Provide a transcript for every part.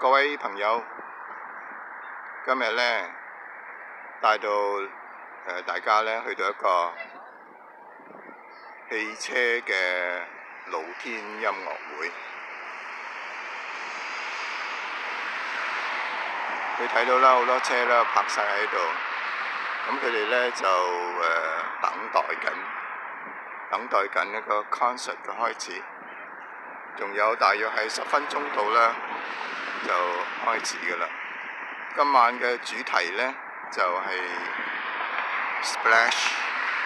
各位朋友，今日呢帶到大家呢去到一個汽車嘅露天音樂會。你睇到啦，好多車啦泊晒喺度，咁佢哋呢就等待緊一個 concert 嘅開始，仲有大約係10分鐘到啦，就開始㗎啦。今晚嘅主題呢就係 Splash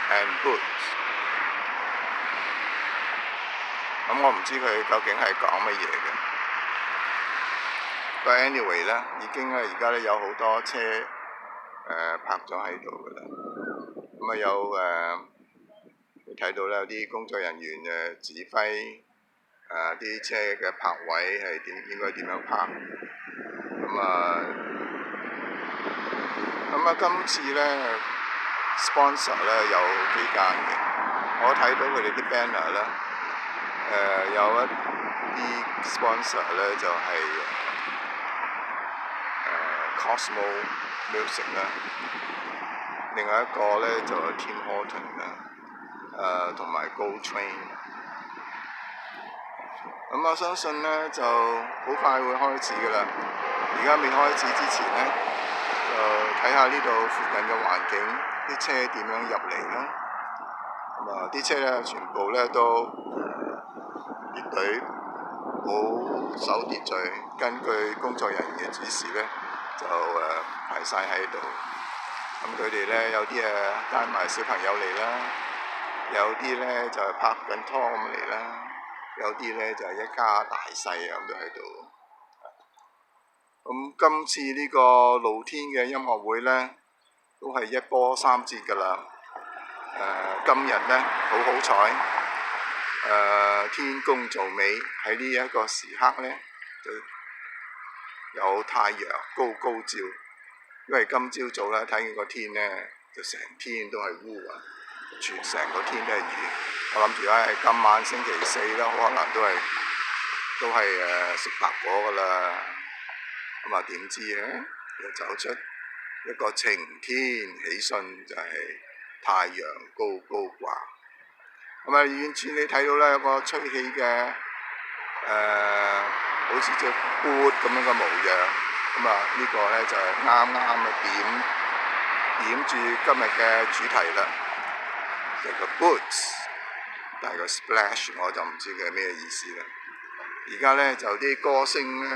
and Boots。咁我唔知佢究竟係講乜嘢嘅。But anyway 咧，已經咧而家咧有好多車泊咗喺度㗎啦。咁有你睇到咧有啲工作人員指揮啲車嘅泊位係應該點樣泊。咁今次咧 sponsor 咧有幾間嘅，我睇到佢哋啲 banner 咧有一啲 sponsor 咧就係Cosmo Music 啦，另外一個咧就係 Tim Horton 啦，同埋 Go Train。咁我相信咧就好快會開始㗎啦。而家未開始之前咧，就睇下呢度附近嘅環境，啲車點樣入嚟啦。啲車咧全部咧都列隊好守秩序，根據工作人員嘅指示咧。就排晒喺度，咁佢哋咧有啲帶埋小朋友嚟啦，有啲咧就係拍緊拖咁嚟啦，有啲咧就係一家大細咁都喺度。咁今次呢個露天嘅音樂會咧，都係一波三折㗎啦。今日咧好彩，天公造美，喺呢一個時刻咧就有太陽高照，因為今朝早咧睇見個天咧，就成天都係烏雲，成個天都係雨。我諗住係今晚星期四啦，可能都係食白果㗎啦。點知咧又走出一個晴天，喜訊就係太陽高掛。遠處你睇到咧有個吹氣嘅好似隻缽咁樣嘅模樣，呢個咧就係啱點住今日嘅主題啦，就個 Boots， 但係個 Splash 我就唔知佢係咩意思啦。而家咧就啲歌聲咧。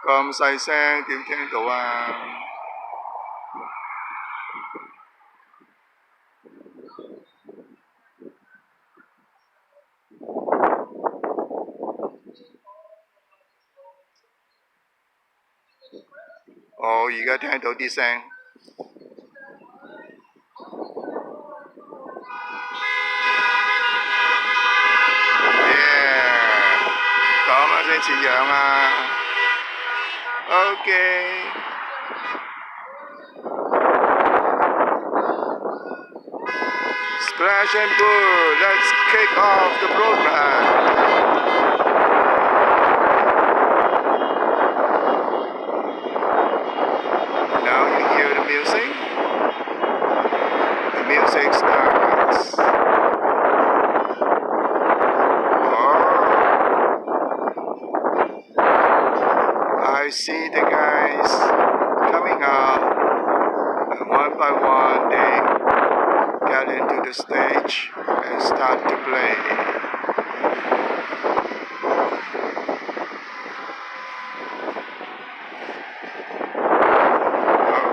咁細聲點聽到啊？我而家聽到啲聲。咁樣先似樣啊 ！OK。Splash and Boo, let's kick off the program. Now you hear the music. The music starts. I see the guys coming out, and one by one they get into the stage and start to play.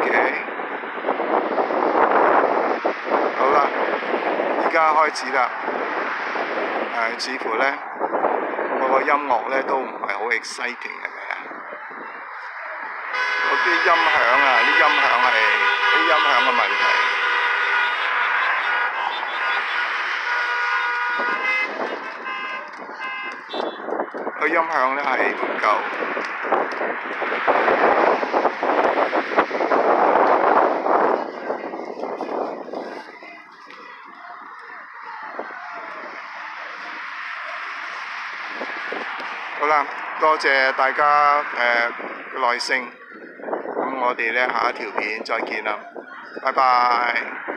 Okay. 好啦，而家開始啦。似乎呢，我個音樂呢都唔係好 exciting 係咪啊？啲音響啊，啲音響嘅問題。個音響呢係唔夠。好啦，多謝大家嘅耐性。咁我哋呢下一條片再見啦，拜拜。